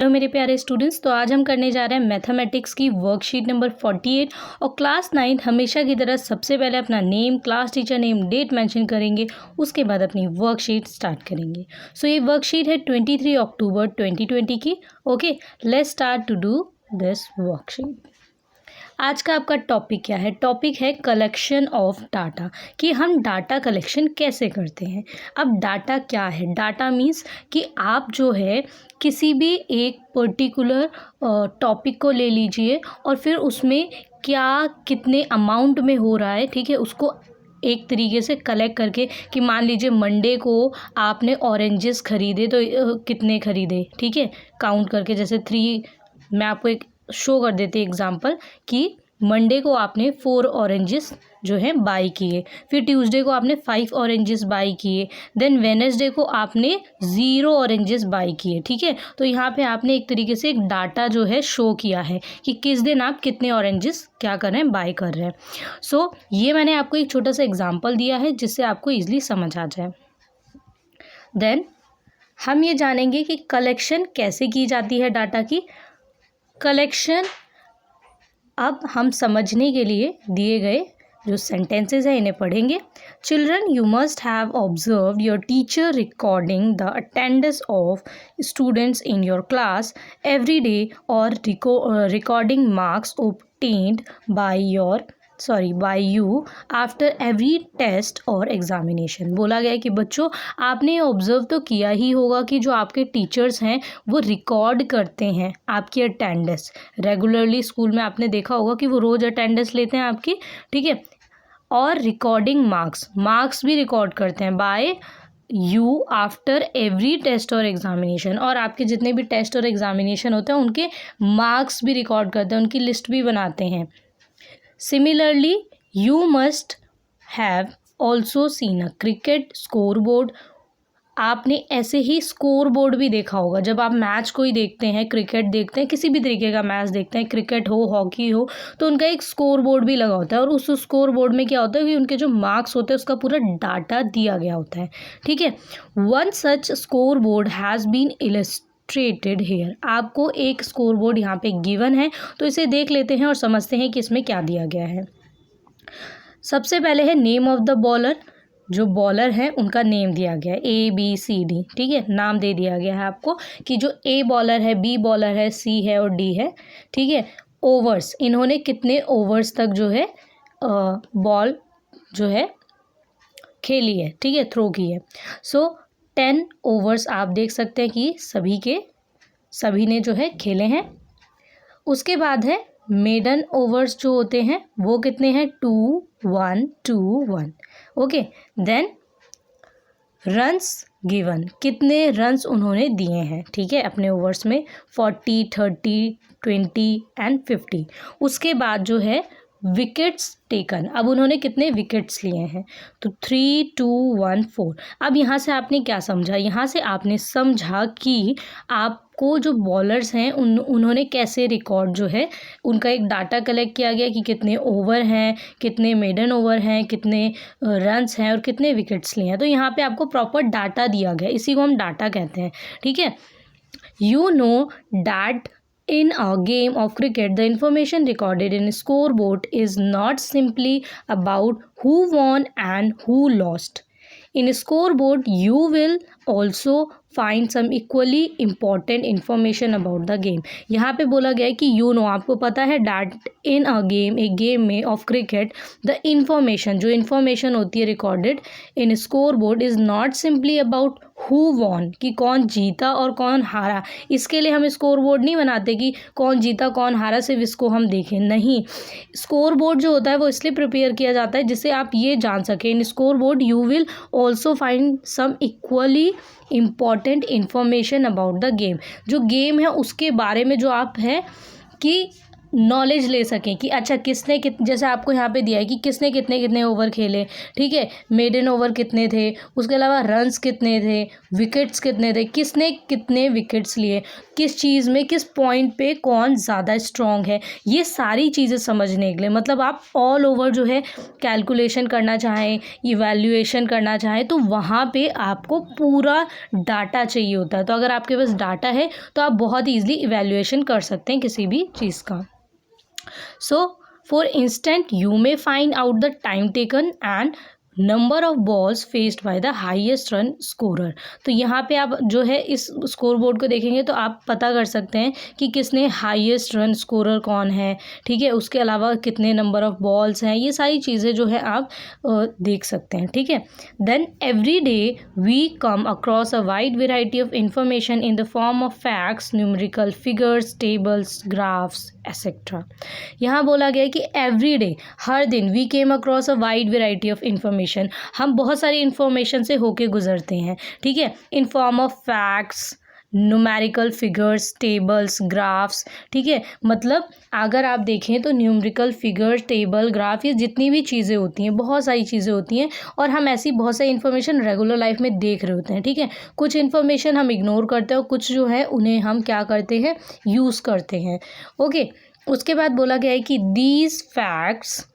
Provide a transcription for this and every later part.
Hello मेरे प्यारे students, तो आज हम करने जा रहे हैं मैथमेटिक्स की वर्कशीट नंबर 48 और क्लास 9 हमेशा की तरह सबसे पहले अपना name, class teacher name, date mention करेंगे, उसके बाद अपनी वर्कशीट स्टार्ट करेंगे। सो ये वर्कशीट है 23 अक्टूबर 2020 की। Okay, let's start to do this worksheet. आज का आपका टॉपिक क्या है? टॉपिक है कलेक्शन ऑफ डाटा, कि हम डाटा कलेक्शन कैसे करते हैं। अब डाटा क्या है? डाटा मीन्स कि आप जो है किसी भी एक पर्टिकुलर टॉपिक को ले लीजिए और फिर उसमें क्या कितने अमाउंट में हो रहा है, ठीक है, उसको एक तरीके से कलेक्ट करके, कि मान लीजिए मंडे को आपने ऑरेंजेस खरीदे तो कितने खरीदे, ठीक है, काउंट करके, जैसे 3, मैं आपको एक शो कर देते एग्जांपल कि मंडे को आपने 4 ऑरेंजेस जो है बाई किए, फिर ट्यूसडे को आपने 5 ऑरेंजेस बाई किए, देन वेडनेसडे को आपने 0 ऑरेंजेस बाई किए, ठीक है। तो यहाँ पे आपने एक तरीके से एक डाटा जो है शो किया है कि किस दिन आप कितने ऑरेंजेस क्या कर रहे हैं, बाई कर रहे हैं। सो ये मैंने आपको एक छोटा सा एग्जाम्पल दिया है जिससे आपको ईजिली समझ आ जाए। देन हम ये जानेंगे कि कलेक्शन कैसे की जाती है डाटा की। कलेक्शन अब हम समझने के लिए दिए गए जो सेंटेंसेस हैं इन्हें पढ़ेंगे। Children, you must have observe your teacher recording the attendance of students in your class every day और recording marks obtained by you after every test और एग्जामिनेशन। बोला गया है कि बच्चों आपने ऑब्जर्व तो किया ही होगा कि जो आपके टीचर्स हैं वो रिकॉर्ड करते हैं आपकी अटेंडेंस। रेगुलरली स्कूल में आपने देखा होगा कि वो रोज़ अटेंडेंस लेते हैं आपकी, ठीक है, और रिकॉर्डिंग मार्क्स भी रिकॉर्ड करते हैं by you after every test और एग्जामिनेशन, और आपके जितने भी टेस्ट और एग्जामिनेशन होते हैं उनके मार्क्स भी रिकॉर्ड करते हैं, उनकी लिस्ट भी बनाते हैं। Similarly, you must have also seen a cricket scoreboard. आपने ऐसे ही स्कोर बोर्ड भी देखा होगा जब आप मैच कोई देखते हैं, क्रिकेट देखते हैं, किसी भी तरीके का मैच देखते हैं, क्रिकेट हो, हॉकी हो, तो उनका एक स्कोर बोर्ड भी लगा होता है और उस स्कोर बोर्ड में क्या होता है कि उनके जो मार्क्स होते हैं उसका पूरा डाटा दिया गया होता है, ठीक है। One such score board has been illustrated here. आपको एक स्कोर बोर्ड यहाँ पे गिवन है, तो इसे देख लेते हैं और समझते हैं कि इसमें क्या दिया गया है। सबसे पहले है नेम ऑफ द बॉलर। जो बॉलर है उनका नेम दिया गया है, ABCD, ठीक है, नाम दे दिया गया है आपको कि जो A बॉलर है, B बॉलर है, C है और D है, ठीक है। ओवर्स, इन्होंने कितने ओवर्स तक जो है बॉल जो है खेली है, ठीक है, थ्रो की है। सो 10 ओवर्स आप देख सकते हैं कि सभी ने जो है खेले हैं। उसके बाद है मेडन ओवर्स जो होते हैं वो कितने हैं, 2 1 2 1, ओके। देन रन्स गिवन, कितने रन्स उन्होंने दिए हैं, ठीक है, अपने ओवर्स में 40 30 20 एंड 50। उसके बाद जो है विकेट्स टेकन, अब उन्होंने कितने विकेट्स लिए हैं, तो 3 2 1 4। अब यहाँ से आपने क्या समझा? यहाँ से आपने समझा कि आपको जो बॉलर्स हैं उन्होंने कैसे रिकॉर्ड जो है उनका एक डाटा कलेक्ट किया गया कि कितने ओवर हैं, कितने मेडन ओवर हैं, कितने रन्स हैं और कितने विकेट्स लिए हैं। तो यहाँ पे आपको प्रॉपर डाटा दिया गया, इसी को हम डाटा कहते हैं, ठीक है। You know that in a game of cricket, the information recorded in scoreboard is not simply about who won and who lost. In scoreboard, you will also find some equally important information about the game. यहाँ पे बोला गया है कि you know, आपको पता है, that in a game, एक गेम में of cricket, the information, जो information होती है recorded in scoreboard is not simply about who won, कि कौन जीता और कौन हारा। इसके लिए हम स्कोर बोर्ड नहीं बनाते कि कौन जीता कौन हारा सिर्फ इसको हम देखें, नहीं। स्कोर बोर्ड जो होता है वो इसलिए प्रिपेयर किया जाता है जिससे आप ये जान सकें, in score board you will also find some equally important information about the game. जो गेम है उसके बारे में जो आप है कि नॉलेज ले सकें कि अच्छा किसने जैसे आपको यहाँ पे दिया है कि किसने कितने कितने ओवर खेले, ठीक है, मेडन ओवर कितने थे, उसके अलावा रन्स कितने थे, विकेट्स कितने थे, किसने कितने विकेट्स लिए, किस चीज़ में किस पॉइंट पे कौन ज़्यादा स्ट्रॉन्ग है, ये सारी चीज़ें समझने के लिए मतलब आप ऑल ओवर जो है कैलकुलेशन करना चाहें, इवैल्यूएशन करना चाहें तो वहाँ पे आपको पूरा डाटा चाहिए होता है। तो अगर आपके पास डाटा है तो आप बहुत ईजिली इवैल्यूएशन कर सकते हैं किसी भी चीज़ का। So, for instance, you may find out the time taken and number of balls faced by the highest run scorer. तो यहाँ पे आप जो है इस स्कोर बोर्ड को देखेंगे तो आप पता कर सकते हैं कि किसने हाईएस्ट रन स्कोरर कौन है, ठीक है, उसके अलावा कितने नंबर ऑफ बॉल्स हैं, ये सारी चीज़ें जो है आप देख सकते हैं, ठीक है। Then every day we come across a wide variety of information in the form of facts, numerical figures, tables, graphs etcetera. यहाँ बोला गया है कि एवरी डे, हर दिन, we came across a wide variety of information, हम बहुत सारी इंफॉर्मेशन से होके गुजरते हैं, ठीक है, in form of facts, numerical figures, tables, graphs, ठीक है। मतलब अगर आप देखें तो न्यूमेरिकल फिगर, टेबल, ग्राफ, ये जितनी भी चीज़ें होती हैं, बहुत सारी चीज़ें होती हैं और हम ऐसी बहुत सारी इन्फॉर्मेशन रेगुलर लाइफ में देख रहे होते हैं, ठीक है। कुछ इन्फॉर्मेशन हम इग्नोर करते हैं और कुछ जो है उन्हें हम क्या करते हैं, यूज़ करते हैं, ओके। उसके बाद बोला गया है कि दीज फैक्ट्स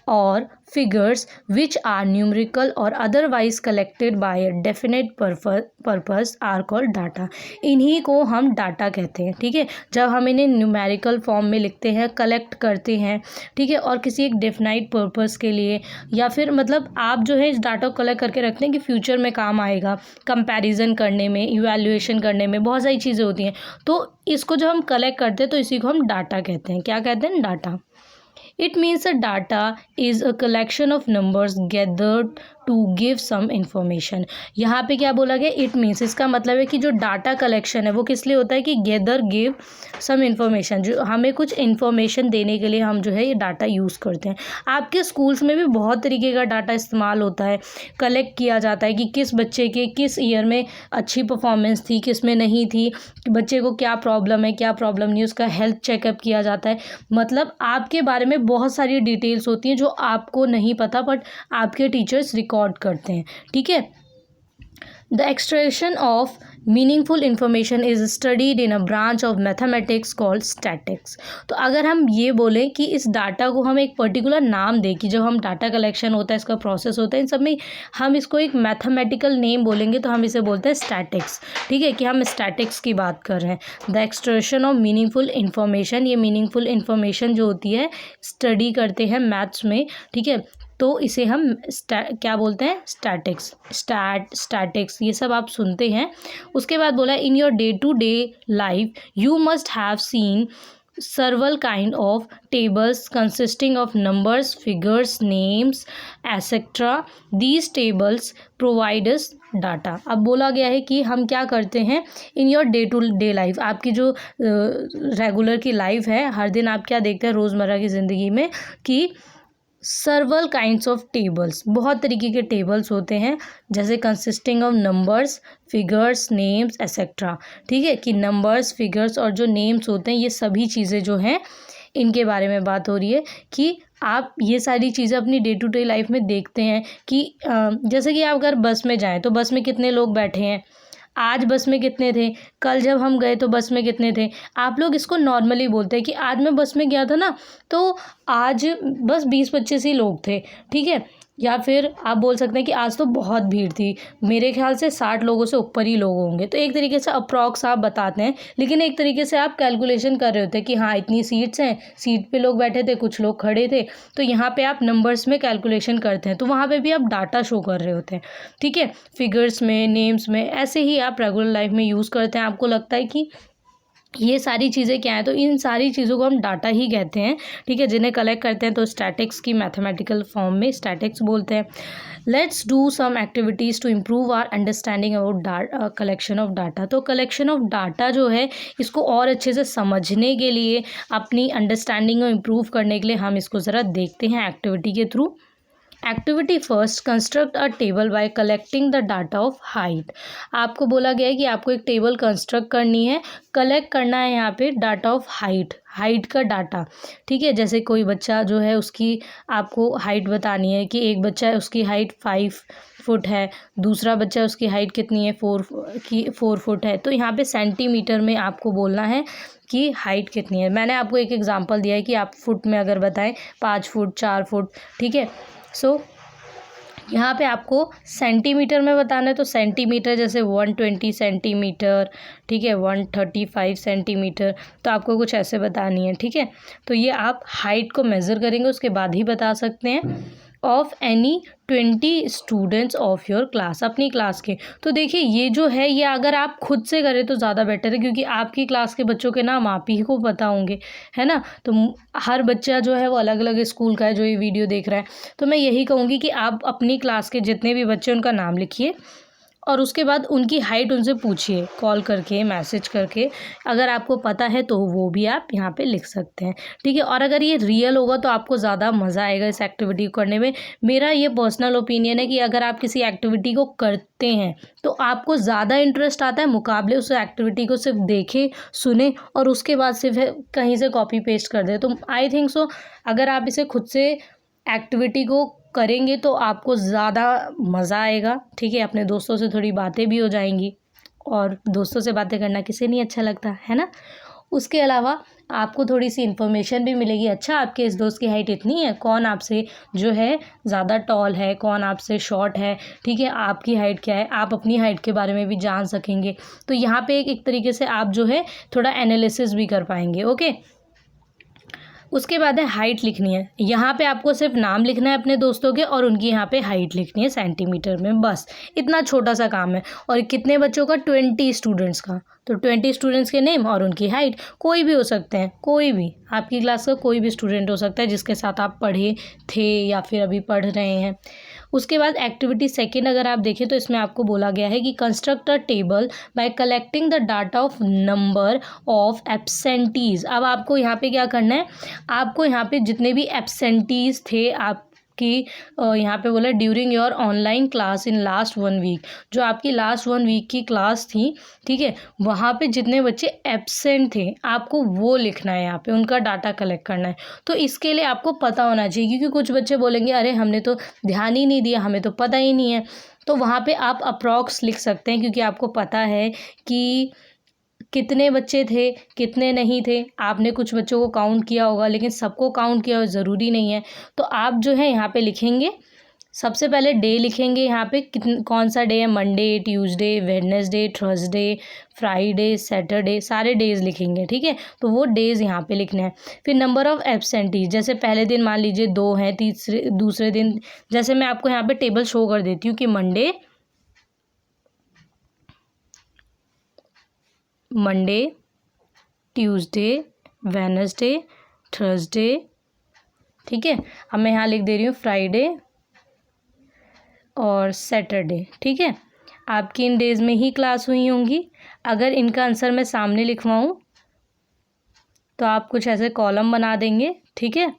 और figures which are numerical or otherwise collected by a definite purpose are called data। इन्हीं को हम डाटा कहते हैं, ठीक है। जब हम इन्हें न्यूमेरिकल फॉर्म में लिखते हैं, कलेक्ट करते हैं, ठीक है, और किसी एक डेफिनाइट पर्पस के लिए या फिर मतलब आप जो है इस डाटा को कलेक्ट करके रखते हैं कि फ्यूचर में काम आएगा, कंपैरिजन करने में, इवैल्यूएशन करने में, बहुत सारी चीज़ें होती हैं। तो इसको जब हम कलेक्ट करते हैं तो इसी को हम डाटा कहते हैं। क्या कहते हैं? Data. It means a data is a collection of numbers gathered to give some information। यहाँ पे क्या बोला गया? It means, इसका मतलब है कि जो डाटा कलेक्शन है वो किस लिए होता है कि गैदर गिव सम इंफॉर्मेशन, जो हमें कुछ इन्फॉर्मेशन देने के लिए हम जो है ये डाटा यूज़ करते हैं। आपके स्कूल्स में भी बहुत तरीके का डाटा इस्तेमाल होता है, कलेक्ट किया जाता है कि किस बच्चे के किस ईयर में अच्छी परफॉर्मेंस थी, किस में नहीं थी, बच्चे को क्या प्रॉब्लम है, क्या प्रॉब्लम नहीं, उसका हेल्थ चेकअप किया जाता है। मतलब आपके बारे में बहुत सारी डिटेल्स होती हैं जो आपको नहीं पता बट आपके टीचर्स रिकॉर्ड करते हैं, ठीक है। The extraction of meaningful information is studied in a branch of mathematics called statistics। तो अगर हम ये बोलें कि इस डाटा को हम एक पर्टिकुलर नाम दें कि जब हम डाटा कलेक्शन होता है, इसका प्रोसेस होता है, इन सब में हम इसको एक मैथमेटिकल नेम बोलेंगे तो हम इसे बोलते हैं स्टैटिक्स, ठीक है, कि हम स्टैटिक्स की बात कर रहे हैं। The extraction of meaningful information, ये मीनिंगफुल इन्फॉर्मेशन जो होती है स्टडी करते हैं मैथ्स में, ठीक है, तो इसे हम क्या बोलते हैं? स्टैटिक्स, स्टैटिक्स, ये सब आप सुनते हैं। उसके बाद बोला in your day to day life you must have seen several kind of tables consisting of numbers, figures, names, etc. These tables provide us data। अब बोला गया है कि हम क्या करते हैं in your day to day life, आपकी जो रेगुलर की लाइफ है, हर दिन आप क्या देखते हैं रोज़मर्रा की ज़िंदगी में कि सर्वल काइंड्स ऑफ टेबल्स, बहुत तरीके के टेबल्स होते हैं, जैसे consisting of numbers, figures, names etcetera, ठीक है, कि नंबर्स, फिगर्स और जो नेम्स होते हैं ये सभी चीज़ें जो हैं इनके बारे में बात हो रही है कि आप ये सारी चीज़ें अपनी डे टू डे लाइफ में देखते हैं कि जैसे कि आप अगर बस में जाएं तो बस में कितने लोग बैठे हैं, आज बस में कितने थे, कल जब हम गए तो बस में कितने थे। आप लोग इसको नॉर्मली बोलते हैं कि आज मैं बस में गया था ना तो आज बस 20-25 ही लोग थे, ठीक है, या फिर आप बोल सकते हैं कि आज तो बहुत भीड़ थी, मेरे ख्याल से 60 लोगों से ऊपर ही लोग होंगे। तो एक तरीके से अप्रॉक्स आप बताते हैं, लेकिन एक तरीके से आप कैलकुलेशन कर रहे होते हैं कि हाँ इतनी सीट्स हैं, सीट पे लोग बैठे थे, कुछ लोग खड़े थे, तो यहाँ पे आप नंबर्स में कैलकुलेशन करते हैं, तो वहाँ पे भी आप डाटा शो कर रहे होते हैं, ठीक है, फिगर्स में, नेम्स में, ऐसे ही आप रेगुलर लाइफ में यूज़ करते हैं। आपको लगता है कि ये सारी चीज़ें क्या हैं, तो इन सारी चीज़ों को हम डाटा ही कहते हैं, ठीक है, जिन्हें कलेक्ट करते हैं तो स्टैटिक्स की मैथमेटिकल फॉर्म में स्टैटिक्स बोलते हैं। Let's do some activities to improve our understanding about collection of data. तो कलेक्शन ऑफ डाटा जो है इसको और अच्छे से समझने के लिए, अपनी अंडरस्टैंडिंग को इम्प्रूव करने के लिए हम इसको ज़रा देखते हैं एक्टिविटी के through. Activity first, construct a table by collecting the data of height. आपको बोला गया है कि आपको एक टेबल कंस्ट्रक्ट करनी है, कलेक्ट करना है यहाँ पे डाटा ऑफ हाइट, हाइट का डाटा। ठीक है, जैसे कोई बच्चा जो है उसकी आपको हाइट बतानी है कि एक बच्चा है उसकी हाइट 5 फुट है, दूसरा बच्चा उसकी हाइट कितनी है 4 फुट है। तो यहाँ पे सेंटीमीटर में आपको बोलना है कि हाइट कितनी है। मैंने आपको एक एग्जांपल दिया है कि आप फुट में अगर बताएं 5 फुट 4 फुट। ठीक है, सो यहाँ पे आपको सेंटीमीटर में बताना है, तो सेंटीमीटर जैसे 120 सेंटीमीटर, ठीक है, 135 सेंटीमीटर, तो आपको कुछ ऐसे बतानी है। ठीक है, तो ये आप हाइट को मेज़र करेंगे उसके बाद ही बता सकते हैं। Of any 20 students of your class, अपनी क्लास के। तो देखिए ये जो है ये अगर आप खुद से करें तो ज़्यादा बेटर है, क्योंकि आपकी क्लास के बच्चों के नाम आप ही को पता होंगे, है ना। तो हर बच्चा जो है वो अलग अलग स्कूल का है जो ये वीडियो देख रहा है। तो मैं यही कहूँगी कि आप अपनी क्लास के जितने भी बच्चे उनका नाम लिखिए और उसके बाद उनकी हाइट उनसे पूछिए, कॉल करके, मैसेज करके। अगर आपको पता है तो वो भी आप यहाँ पे लिख सकते हैं। ठीक है, और अगर ये रियल होगा तो आपको ज़्यादा मज़ा आएगा इस एक्टिविटी को करने में। मेरा ये पर्सनल ओपिनियन है कि अगर आप किसी एक्टिविटी को करते हैं तो आपको ज़्यादा इंटरेस्ट आता है मुकाबले उस एक्टिविटी को सिर्फ देखे सुने और उसके बाद सिर्फ कहीं से कॉपी पेस्ट कर दे। तो आई थिंक सो अगर आप इसे खुद से एक्टिविटी को करेंगे तो आपको ज़्यादा मज़ा आएगा। ठीक है, अपने दोस्तों से थोड़ी बातें भी हो जाएंगी और दोस्तों से बातें करना किसे नहीं अच्छा लगता, है ना। उसके अलावा आपको थोड़ी सी इन्फॉर्मेशन भी मिलेगी। अच्छा, आपके इस दोस्त की हाइट इतनी है, कौन आपसे जो है ज़्यादा टॉल है, कौन आपसे शॉर्ट है। ठीक है, आपकी हाइट क्या है, आप अपनी हाइट के बारे में भी जान सकेंगे। तो यहाँ पे एक तरीके से आप जो है थोड़ा एनालिसिस भी कर पाएंगे। ओके, उसके बाद है हाइट लिखनी है। यहाँ पे आपको सिर्फ नाम लिखना है अपने दोस्तों के और उनकी यहाँ पे हाइट लिखनी है सेंटीमीटर में, बस इतना छोटा सा काम है। और कितने बच्चों का, 20 स्टूडेंट्स का। तो 20 स्टूडेंट्स के नेम और उनकी हाइट, कोई भी हो सकते हैं, कोई भी आपकी क्लास का कोई भी स्टूडेंट हो सकता है जिसके साथ आप पढ़े थे या फिर अभी पढ़ रहे हैं। उसके बाद एक्टिविटी सेकेंड अगर आप देखें तो इसमें आपको बोला गया है कि construct a table by collecting the data of number of absentees. अब आपको यहाँ पे क्या करना है, आपको यहाँ पे जितने भी एब्सेंटीज़ थे आपकी यहाँ पे बोला during your online class in last 1 week, जो आपकी लास्ट 1 वीक की क्लास थी, ठीक है, वहाँ पे जितने बच्चे एब्सेंट थे आपको वो लिखना है, यहाँ पे उनका डाटा कलेक्ट करना है। तो इसके लिए आपको पता होना चाहिए, क्योंकि कुछ बच्चे बोलेंगे अरे हमने तो ध्यान ही नहीं दिया, हमें तो पता ही नहीं है। तो वहाँ पे आप अप्रॉक्स लिख सकते हैं, क्योंकि आपको पता है कि कितने बच्चे थे, कितने नहीं थे। आपने कुछ बच्चों को काउंट किया होगा, लेकिन सबको काउंट किया ज़रूरी नहीं है। तो आप जो है यहाँ पे लिखेंगे, सबसे पहले डे लिखेंगे यहाँ पे कौन सा डे है, Monday, Tuesday, Wednesday, Thursday, Friday, Saturday, सारे डेज़ लिखेंगे। ठीक है, तो वो डेज़ यहाँ पे लिखने हैं। फिर नंबर ऑफ़ एब्सेंटीज, जैसे पहले दिन मान लीजिए 2 हैं, दूसरे दिन जैसे मैं आपको यहाँ पे टेबल शो कर देती हूँ कि मंडे, ट्यूसडे, वेडनेसडे, थर्सडे। ठीक है, अब मैं यहाँ लिख दे रही हूँ फ्राइडे और सैटरडे। ठीक है, आपकी इन डेज़ में ही क्लास हुई होंगी। अगर इनका आंसर मैं सामने लिखवाऊँ तो आप कुछ ऐसे कॉलम बना देंगे। ठीक है,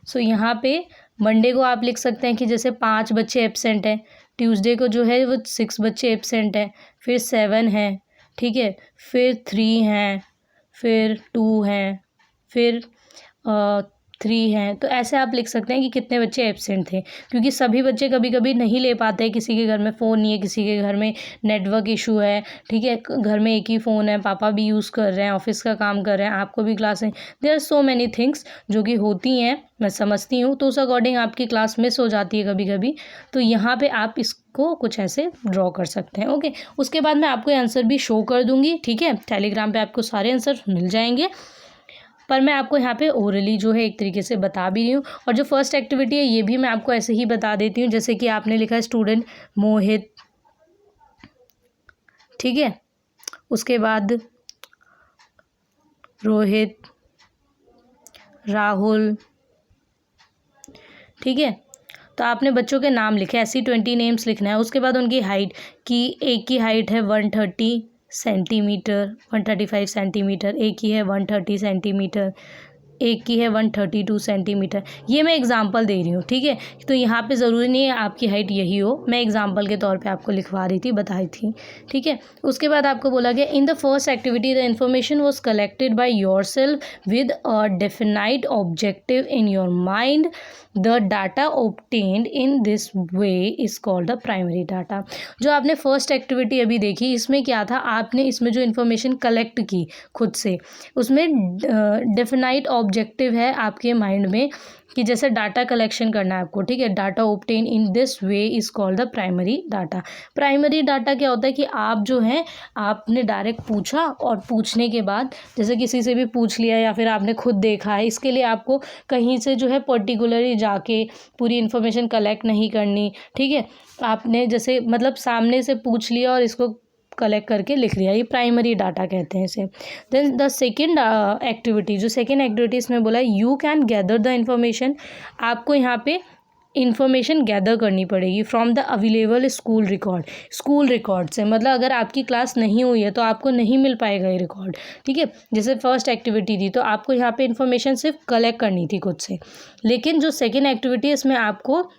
सो यहाँ पे मंडे को आप लिख सकते हैं कि जैसे 5 बच्चे एब्सेंट हैं, ट्यूसडे को जो है वो 6 बच्चे एब्सेंट हैं, फिर 7 हैं, ठीक है, फिर 3 हैं, फिर 2 हैं, फिर 3 हैं। तो ऐसे आप लिख सकते हैं कि कितने बच्चे एब्सेंट थे, क्योंकि सभी बच्चे कभी कभी नहीं ले पाते हैं। किसी के घर में फ़ोन नहीं है, किसी के घर में नेटवर्क इशू है, ठीक है, घर में एक ही फ़ोन है, पापा भी यूज़ कर रहे हैं, ऑफिस का काम कर रहे हैं, आपको भी क्लास है। There are so many things जो कि होती हैं, मैं समझती हूँ। तो उस अकॉर्डिंग आपकी क्लास मिस हो जाती है कभी कभी। तो यहाँ पे आप इसको कुछ ऐसे ड्रॉ कर सकते हैं। ओके, उसके बाद मैं आपको आंसर भी शो कर दूँगी। ठीक है, टेलीग्राम पे आपको सारे आंसर मिल जाएंगे, पर मैं आपको यहाँ पे ओरली जो है एक तरीके से बता भी रही हूँ। और जो फर्स्ट एक्टिविटी है ये भी मैं आपको ऐसे ही बता देती हूँ, जैसे कि आपने लिखा है स्टूडेंट मोहित, ठीक है, उसके बाद रोहित, राहुल, ठीक है। तो आपने बच्चों के नाम लिखे, ऐसे 20 नेम्स लिखना है। उसके बाद उनकी हाइट, कि एक की हाइट है 130 सेंटीमीटर, 135 सेंटीमीटर, एक ही है 130 सेंटीमीटर, एक की है 132 सेंटीमीटर। ये मैं एग्जांपल दे रही हूँ, ठीक है। तो यहाँ पे ज़रूरी नहीं है आपकी हाइट यही हो, मैं एग्जांपल के तौर पे आपको लिखवा रही थी, बताई थी, ठीक है। उसके बाद आपको बोला गया in the first activity the information was collected by your self with a definite objective in your mind. The data obtained in this way is called the primary data. जो आपने फर्स्ट एक्टिविटी अभी देखी, इसमें क्या था, आपने इसमें जो इन्फॉर्मेशन कलेक्ट की खुद से, उसमें डेफिनाइट ऑब्जेक्टिव है आपके माइंड में कि जैसे डाटा कलेक्शन करना है आपको, ठीक है। Data obtain in this way is called the primary data. Primary data क्या होता है कि आप जो है आपने डायरेक्ट पूछा और पूछने के बाद जैसे किसी से भी पूछ लिया या फिर आपने खुद देखा है, इसके लिए आपको कहीं से जो है पर्टिकुलरली जाके पूरी इन्फॉर्मेशन कलेक्ट नहीं करनी, ठीक है। आपने जैसे मतलब सामने से पूछ लिया और इसको कलेक्ट करके लिख लिया, ये प्राइमरी डाटा कहते हैं इसे। देन द सेकेंड एक्टिविटी, जो सेकेंड एक्टिविटी इसमें बोला you can gather the information. आपको यहाँ पे इन्फॉर्मेशन गैदर करनी पड़ेगी from the available school record. School record से मतलब अगर आपकी क्लास नहीं हुई है तो आपको नहीं मिल पाएगा ये रिकॉर्ड, ठीक है। जैसे फर्स्ट एक्टिविटी थी तो आपको यहाँ पे इन्फॉर्मेशन सिर्फ कलेक्ट करनी थी खुद से, लेकिन जो सेकेंड एक्टिविटी है इसमें आपको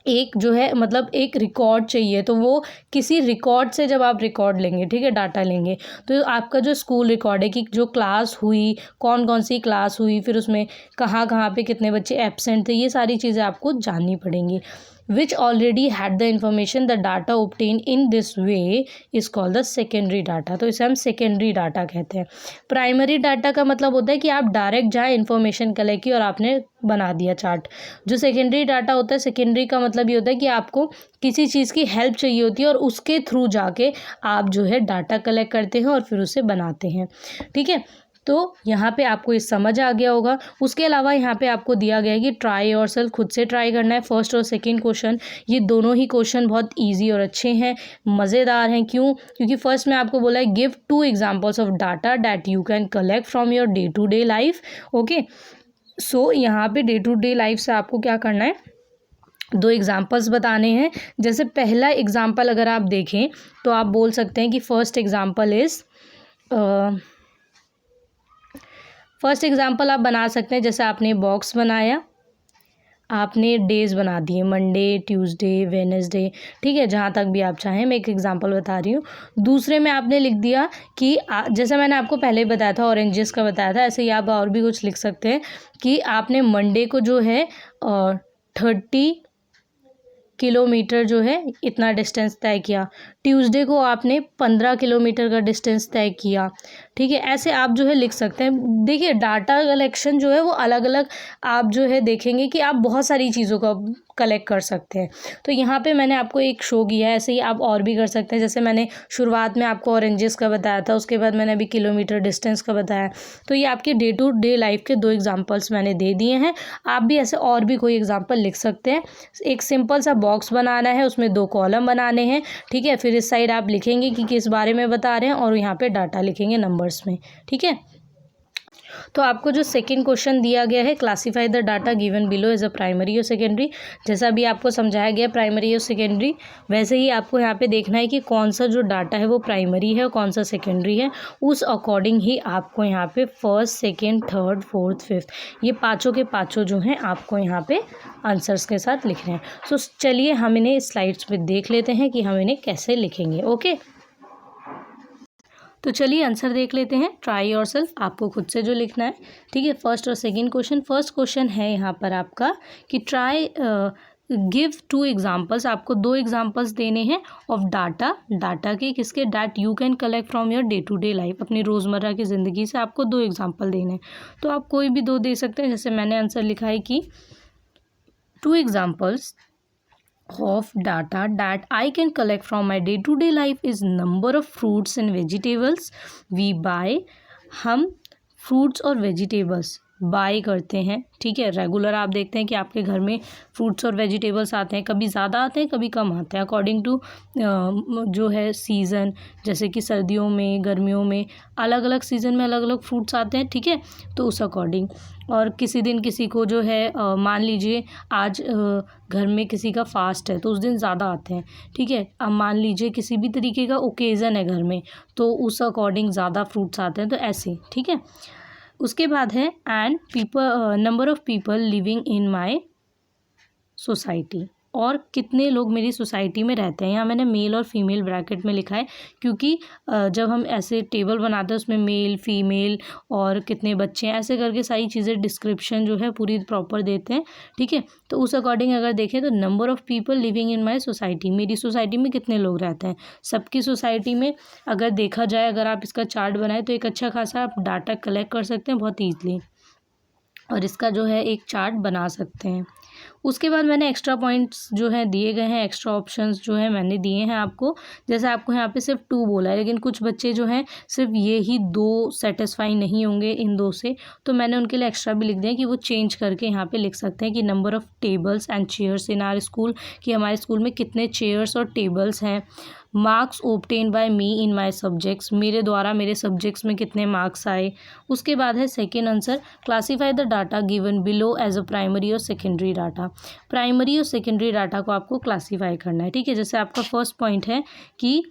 एक जो है मतलब एक रिकॉर्ड चाहिए। तो वो किसी रिकॉर्ड से जब आप रिकॉर्ड लेंगे, ठीक है, डाटा लेंगे, तो आपका जो स्कूल रिकॉर्ड है कि जो क्लास हुई, कौन कौन सी क्लास हुई, फिर उसमें कहाँ कहाँ पे कितने बच्चे एब्सेंट थे, ये सारी चीज़ें आपको जाननी पड़ेंगी। which already had the information the data obtained in this way is called the secondary data। तो इसे हम सेकेंडरी डाटा कहते हैं। प्राइमरी डाटा का मतलब होता है कि आप डायरेक्ट जहाँ इन्फॉर्मेशन कलेक्ट की और आपने बना दिया चार्ट। जो सेकेंडरी डाटा होता है, सेकेंडरी का मतलब ये होता है कि आपको किसी चीज़ की हेल्प चाहिए होती है और उसके थ्रू जाके आप जो है डाटा कलेक्ट करते हैं और फिर उसे बनाते हैं, ठीक है। तो यहाँ पे आपको ये समझ आ गया होगा। उसके अलावा यहाँ पे आपको दिया गया है कि ट्राई योरसेल्फ, खुद से ट्राई करना है। फर्स्ट और सेकंड क्वेश्चन, ये दोनों ही क्वेश्चन बहुत इजी और अच्छे हैं, मज़ेदार हैं। क्यों? क्योंकि फर्स्ट में आपको बोला है give 2 examples of data that you can collect from your day to day life. Okay, so यहाँ पे डे टू डे लाइफ से आपको क्या करना है, 2 एग्जाम्पल्स बताने हैं। जैसे पहला एग्जाम्पल अगर आप देखें तो आप बोल सकते हैं कि फर्स्ट एग्जाम्पल आप बना सकते हैं। जैसे आपने बॉक्स बनाया, आपने डेज बना दिए, मंडे, ट्यूसडे, वेडनेसडे, ठीक है, जहाँ तक भी आप चाहें। मैं एक एग्जांपल बता रही हूँ। दूसरे में आपने लिख दिया कि जैसे मैंने आपको पहले बताया था, ऑरेंजेस का बताया था, ऐसे ही आप और भी कुछ लिख सकते हैं कि आपने मंडे को जो है 30 किलोमीटर जो है इतना डिस्टेंस तय किया, ट्यूसडे को आपने 15 किलोमीटर का डिस्टेंस तय किया, ठीक है। ऐसे आप जो है लिख सकते हैं। देखिए डाटा कलेक्शन जो है वो अलग अलग आप जो है देखेंगे कि आप बहुत सारी चीज़ों का कलेक्ट कर सकते हैं। तो यहाँ पे मैंने आपको एक शो किया है, ऐसे ही आप और भी कर सकते हैं। जैसे मैंने शुरुआत में आपको ऑरेंजेस का बताया था, उसके बाद मैंने अभी किलोमीटर डिस्टेंस का बताया। तो ये आपके डे टू डे लाइफ के 2 एग्जाम्पल्स मैंने दे दिए हैं। आप भी ऐसे और भी कोई एग्जाम्पल लिख सकते हैं। एक सिंपल सा बॉक्स बनाना है, उसमें 2 कॉलम बनाने हैं, ठीक है। फिर इस साइड आप लिखेंगे कि किस बारे में बता रहे हैं और यहाँ पे डाटा लिखेंगे नंबर्स में, ठीक है। तो आपको जो सेकंड क्वेश्चन दिया गया है, classify the data given below as a primary और सेकेंडरी। जैसा भी आपको समझाया गया प्राइमरी और सेकेंडरी, वैसे ही आपको यहाँ पे देखना है कि कौन सा जो डाटा है वो प्राइमरी है और कौन सा सेकेंडरी है। उस अकॉर्डिंग ही आपको यहाँ पे first, second, third, fourth, fifth, ये पाँचों के पाँचों जो हैं आपको यहाँ पे आंसर्स के साथ लिखने हैं। सो चलिए हम इन्हें स्लाइड्स पे देख लेते हैं कि हम इन्हें कैसे लिखेंगे। ओके, तो चलिए आंसर देख लेते हैं। ट्राई योरसेल्फ, आपको खुद से जो लिखना है, ठीक है। फर्स्ट और सेकंड क्वेश्चन, फर्स्ट क्वेश्चन है यहाँ पर आपका कि ट्राई गिव 2 एग्जाम्पल्स। आपको 2 एग्जाम्पल्स देने हैं ऑफ डाटा के, किसके, that you can collect from your day to day life, अपनी रोज़मर्रा की ज़िंदगी से आपको 2 एग्जाम्पल देने हैं। तो आप कोई भी 2 दे सकते हैं। जैसे मैंने आंसर लिखा है कि 2 examples of data that I can collect from my day-to-day life is number of fruits and vegetables we buy। हम फ्रूट्स और वेजिटेबल्स बाय करते हैं, ठीक है। रेगुलर आप देखते हैं कि आपके घर में फ्रूट्स और वेजिटेबल्स आते हैं, कभी ज़्यादा आते हैं, कभी कम आते हैं, अकॉर्डिंग टू जो है सीज़न। जैसे कि सर्दियों में, गर्मियों में, अलग अलग सीज़न में अलग अलग फ्रूट्स आते हैं, ठीक है। तो उस अकॉर्डिंग, और किसी दिन किसी को जो है मान लीजिए आज घर में किसी का फास्ट है तो उस दिन ज़्यादा आते हैं, ठीक है। अब मान लीजिए किसी भी तरीके का ओकेज़न है घर में तो उस अकॉर्डिंग ज़्यादा फ्रूट्स आते हैं, तो ऐसे, ठीक है। उसके बाद है and people number of people living in my society, और कितने लोग मेरी सोसाइटी में रहते हैं। यहाँ मैंने मेल और फीमेल ब्रैकेट में लिखा है क्योंकि जब हम ऐसे टेबल बनाते हैं उसमें मेल फीमेल और कितने बच्चे हैं ऐसे करके सारी चीज़ें डिस्क्रिप्शन जो है पूरी प्रॉपर देते हैं, ठीक है। तो उस अकॉर्डिंग अगर देखें तो number of people living in my society, मेरी सोसाइटी में कितने लोग रहते हैं। सबकी सोसाइटी में अगर देखा जाए, अगर आप इसका चार्ट बनाए तो एक अच्छा खासा आप डाटा कलेक्ट कर सकते हैं बहुत ईजली, और इसका जो है एक चार्ट बना सकते हैं। उसके बाद मैंने एक्स्ट्रा पॉइंट्स जो हैं दिए गए हैं, एक्स्ट्रा ऑप्शंस जो हैं मैंने दिए हैं आपको। जैसे आपको यहाँ पे सिर्फ 2 बोला है, लेकिन कुछ बच्चे जो हैं सिर्फ ये ही 2 सेटिस्फाई नहीं होंगे इन 2 से, तो मैंने उनके लिए एक्स्ट्रा भी लिख दिया कि वो चेंज करके यहाँ पे लिख सकते हैं कि number of tables and chairs in our school, कि हमारे स्कूल में कितने चेयर्स और टेबल्स हैं। Marks obtain by me in my subjects, मेरे द्वारा मेरे सब्जेक्ट्स में कितने मार्क्स आए। उसके बाद है second answer, classify the data given below as a primary और सेकेंडरी डाटा। प्राइमरी और सेकेंडरी डाटा को आपको क्लासीफाई करना है, ठीक है। जैसे आपका फर्स्ट पॉइंट है कि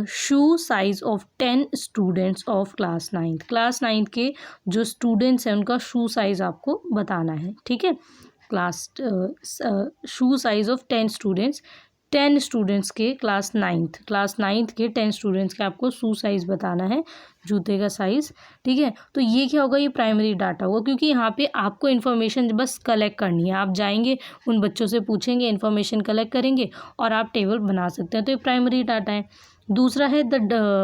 shoe size of 10 students of class 9th, class 9th के जो स्टूडेंट्स हैं उनका शू साइज़ आपको बताना है, ठीक है। शू साइज़ ऑफ 10 स्टूडेंट्स, 10 स्टूडेंट्स के क्लास 9th के 10 स्टूडेंट्स के आपको शू साइज़ बताना है, जूते का साइज़, ठीक है। तो ये क्या होगा, ये प्राइमरी डाटा होगा, क्योंकि यहाँ पे आपको इन्फॉर्मेशन बस कलेक्ट करनी है। आप जाएंगे उन बच्चों से पूछेंगे, इन्फॉर्मेशन कलेक्ट करेंगे और आप टेबल बना सकते हैं, तो ये प्राइमरी डाटा है। दूसरा है the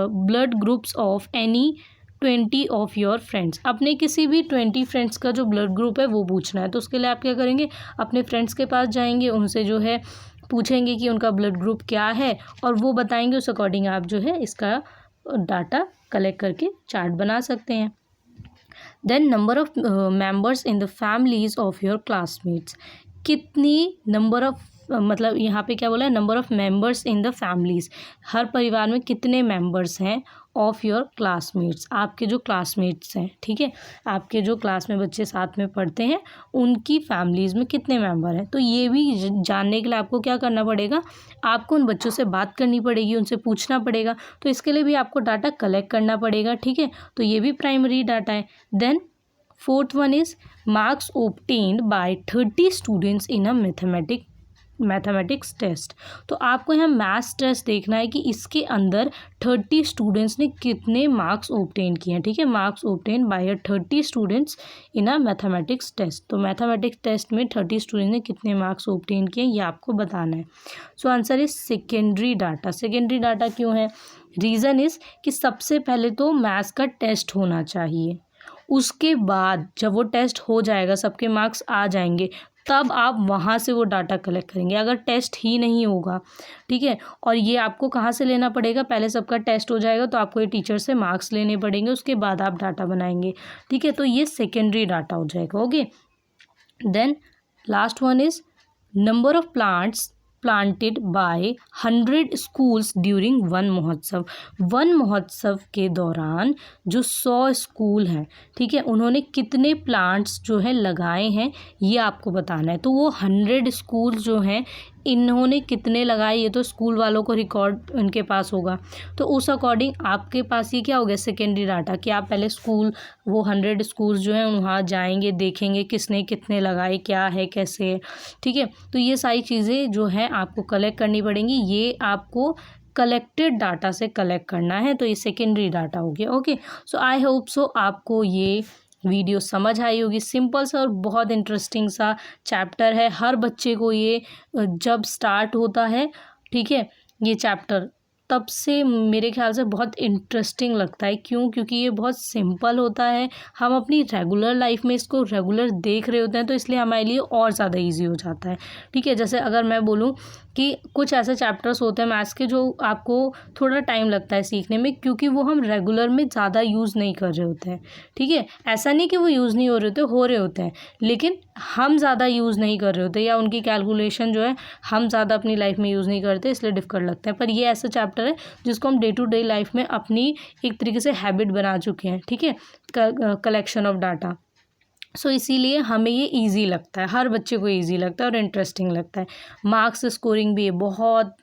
blood groups of any 20 of your friends, अपने किसी भी 20 फ्रेंड्स का जो ब्लड ग्रुप है वो पूछना है। तो उसके लिए आप क्या करेंगे, अपने फ्रेंड्स के पास जाएंगे, उनसे जो है पूछेंगे कि उनका ब्लड ग्रुप क्या है और वो बताएंगे, उस अकॉर्डिंग आप जो है इसका डाटा कलेक्ट करके चार्ट बना सकते हैं। Then number of members in the families of your classmates, कितनी नंबर ऑफ़ मतलब यहाँ पे क्या बोला है, number of members in the families, हर परिवार में कितने मेंबर्स हैं ऑफ योर क्लासमेट्स, आपके जो क्लासमेट्स हैं, ठीक है, आपके जो क्लास में बच्चे साथ में पढ़ते हैं उनकी फैमिलीज़ में कितने मेंबर हैं। तो ये भी जानने के लिए आपको क्या करना पड़ेगा, आपको उन बच्चों से बात करनी पड़ेगी, उनसे पूछना पड़ेगा, तो इसके लिए भी आपको डाटा कलेक्ट करना पड़ेगा, ठीक है। तो ये भी प्राइमरी डाटा है। Then fourth one is marks obtained by 30 students in a mathematics test. तो आपको यहाँ मैथ्स टेस्ट देखना है कि इसके अंदर 30 स्टूडेंट्स ने कितने मार्क्स ऑब्टेन किए हैं, ठीक है। Marks obtain by 30 students in a mathematics test, तो मैथमेटिक्स टेस्ट में 30 स्टूडेंट ने कितने मार्क्स ऑब्टेन किए ये आपको बताना है। So answer is secondary data. Secondary data क्यों है, रीज़न इज़ कि सबसे पहले तो मैथ्स का टेस्ट होना चाहिए, उसके बाद जब वो टेस्ट हो जाएगा, सबके मार्क्स आ जाएंगे, तब आप वहाँ से वो डाटा कलेक्ट करेंगे। अगर टेस्ट ही नहीं होगा, ठीक है, और ये आपको कहाँ से लेना पड़ेगा, पहले सबका टेस्ट हो जाएगा तो आपको ये टीचर से मार्क्स लेने पड़ेंगे, उसके बाद आप डाटा बनाएंगे, ठीक है। तो ये सेकेंडरी डाटा हो जाएगा, okay. Then last one is number of plants planted by 100 schools during Van Mahotsav. Van Mahotsav के दौरान जो 100 स्कूल हैं, ठीक है, उन्होंने कितने प्लांट्स जो है लगाए हैं ये आपको बताना है। तो वो 100 स्कूल जो हैं इन्होंने कितने लगाए ये तो स्कूल वालों को रिकॉर्ड उनके पास होगा, तो उस अकॉर्डिंग आपके पास ये क्या हो गया, सेकेंडरी डाटा, कि आप पहले स्कूल वो 100 स्कूल्स जो हैं वहाँ जाएंगे, देखेंगे किसने कितने लगाए, क्या है कैसे है, ठीक है। तो ये सारी चीज़ें जो है आपको कलेक्ट करनी पड़ेंगी, ये आपको कलेक्टेड डाटा से कलेक्ट करना है, तो ये सेकेंडरी डाटा हो गया, okay. So I hope so आपको ये वीडियो समझ आई होगी। सिंपल सा और बहुत इंटरेस्टिंग सा चैप्टर है, हर बच्चे को ये जब स्टार्ट होता है, ठीक है, ये चैप्टर तब से मेरे ख्याल से बहुत इंटरेस्टिंग लगता है। क्यों, क्योंकि ये बहुत सिंपल होता है, हम अपनी रेगुलर लाइफ में इसको रेगुलर देख रहे होते हैं, तो इसलिए हमारे लिए और ज़्यादा इजी हो जाता है, ठीक है। जैसे अगर मैं बोलूँ कि कुछ ऐसे चैप्टर्स होते हैं मैथ्स के जो आपको थोड़ा टाइम लगता है सीखने में, क्योंकि वो हम रेगुलर में ज़्यादा यूज़ नहीं कर रहे होते हैं, ठीक है। ऐसा नहीं कि वो यूज़ नहीं हो रहे होते हैं, लेकिन हम ज़्यादा यूज़ नहीं कर रहे होते, या उनकी कैलकुलेशन जो है हम ज़्यादा अपनी लाइफ में यूज़ नहीं करते, इसलिए डिफ़िकल्ट लगता है। पर ये ऐसा चैप्टर है जिसको हम डे टू डे लाइफ में अपनी एक तरीके से हैबिट बना चुके हैं, ठीक है, कलेक्शन ऑफ डाटा। सो इसीलिए हमें ये इजी लगता है, हर बच्चे को इजी लगता है और इंटरेस्टिंग लगता है। मार्क्स स्कोरिंग भी है बहुत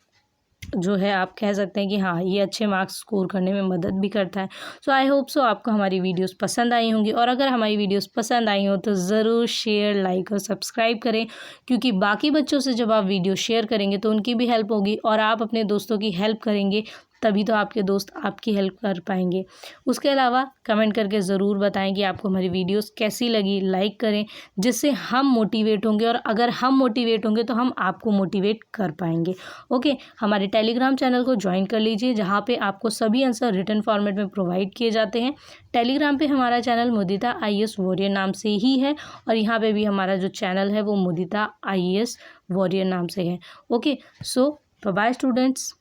जो है आप कह सकते हैं कि हाँ ये अच्छे मार्क्स स्कोर करने में मदद भी करता है। सो आई होप सो आपको हमारी वीडियोस पसंद आई होंगी, और अगर हमारी वीडियोस पसंद आई हो तो ज़रूर शेयर, लाइक और सब्सक्राइब करें, क्योंकि बाकी बच्चों से जब आप वीडियो शेयर करेंगे तो उनकी भी हेल्प होगी, और आप अपने दोस्तों की हेल्प करेंगे तभी तो आपके दोस्त आपकी हेल्प कर पाएंगे। उसके अलावा कमेंट करके ज़रूर बताएं कि आपको हमारी वीडियोस कैसी लगी, लाइक करें, जिससे हम मोटिवेट होंगे, और अगर हम मोटिवेट होंगे तो हम आपको मोटिवेट कर पाएंगे। ओके, हमारे टेलीग्राम चैनल को ज्वाइन कर लीजिए, जहाँ पे आपको सभी आंसर रिटन फॉर्मेट में प्रोवाइड किए जाते हैं। टेलीग्राम पे हमारा चैनल मुदिता IAS वॉरियर नाम से ही है, और यहाँ पे भी हमारा जो चैनल है वो मुदिता IAS वॉरियर नाम से है। ओके, सो बाय बाय स्टूडेंट्स।